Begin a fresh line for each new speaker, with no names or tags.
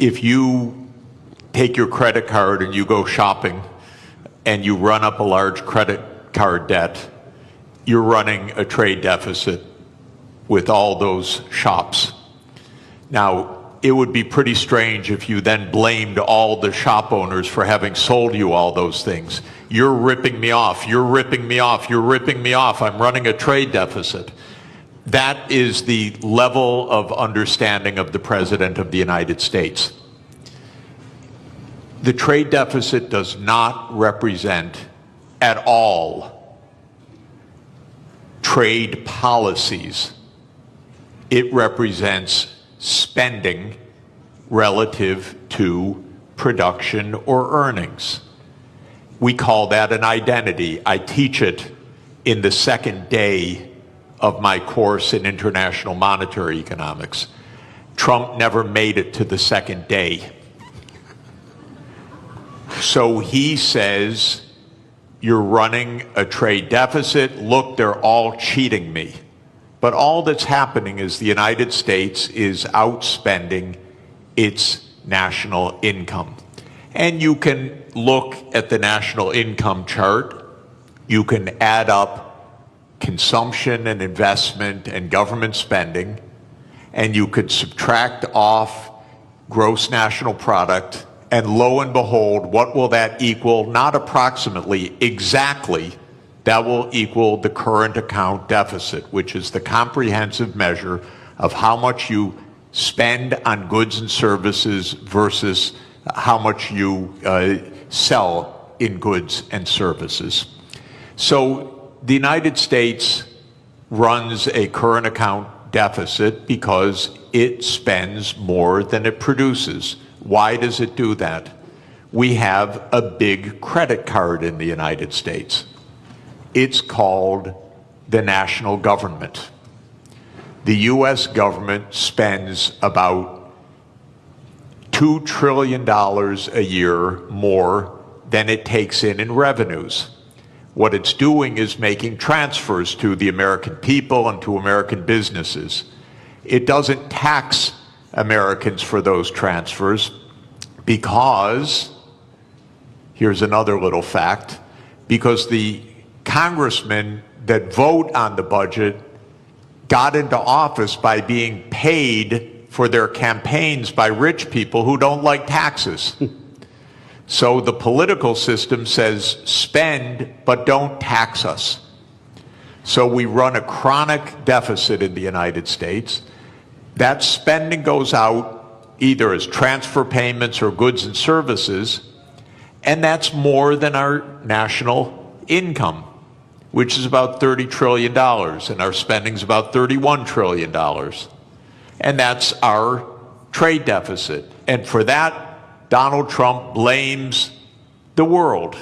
if you take your credit card and you go shopping and you run up a large credit card debt, you're running a trade deficit with all those shops. Now, it would be pretty strange if you then blamed all the shop owners for having sold you all those things. You're ripping me off, you're ripping me off, you're ripping me off, I'm running a trade deficit. That is the level of understanding of the President of the United States. The trade deficit does not represent at all trade policies. It represents spending relative to production or earnings. We call that an identity. I teach it in the second day of my course in international monetary economics. Trump never made it to the second day. So he says, you're running a trade deficit. Look, they're all cheating me. But all that's happening is the United States is outspending its national income. And you can look at the national income chart. You can add up consumption and investment and government spending, and you could subtract off gross national product, and lo and behold, what will that equal? Not approximately, exactly. That will equal the current account deficit, which is the comprehensive measure of how much you spend on goods and services versus how much you sell in goods and services. So the United States runs a current account deficit because it spends more than it produces. Why does it do that? We have a big credit card in the United States. It's called the national government. The U.S. government spends about $2 trillion a year more than it takes in revenues. What it's doing is making transfers to the American people and to American businesses. It doesn't tax Americans for those transfers because, here's another little fact, because the congressmen that vote on the budget got into office by being paid for their campaigns by rich people who don't like taxes. So the political system says spend, but don't tax us. So we run a chronic deficit in the United States. That spending goes out either as transfer payments or goods and services, and that's more than our national income, which is about $30 trillion, and our spending is about $31 trillion. And that's our trade deficit. And for that, Donald Trump blames the world.